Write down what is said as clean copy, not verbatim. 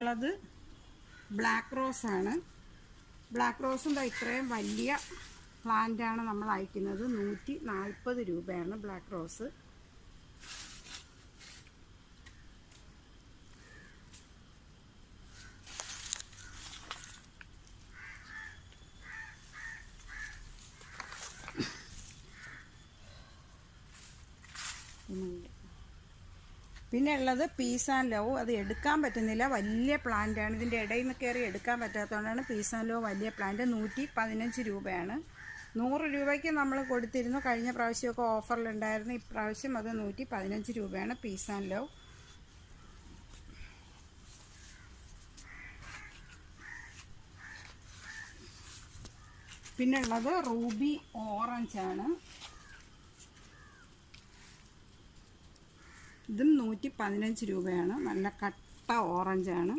ഉള്ളത് black rose ആണ്. Black റോസും ഇത്രയും വലിയ പ്ലാന്റ് ആണ് നമ്മൾ അയക്കുന്നത്. 140 രൂപയാണ് ബ്ലാക്ക് റോസ്. പിന്നെ ഉള്ളത് പീസ് ആൻഡ് ലവ്. അത് എടുക്കാൻ പറ്റുന്നില്ല, വലിയ പ്ലാന്റ് ആണ്. ഇതിൻ്റെ ഇടയിൽ നിന്ന് കയറി എടുക്കാൻ പറ്റാത്തതുകൊണ്ടാണ് പീസ് ആൻഡ് ലവ് വലിയ പ്ലാന്റ്. 115 രൂപയാണ്. 100 രൂപയ്ക്ക് നമ്മൾ കൊടുത്തിരുന്നു. കഴിഞ്ഞ പ്രാവശ്യമൊക്കെ ഓഫറിലുണ്ടായിരുന്നു. ഇപ്രാവശ്യം അത് 115 രൂപയാണ് പീസ് ആൻഡ് ലവ്. പിന്നെ ഉള്ളത് റൂബി ഓറഞ്ച് ആണ്. ഇതും 115 രൂപയാണ്. നല്ല കട്ട ഓറഞ്ചാണ്.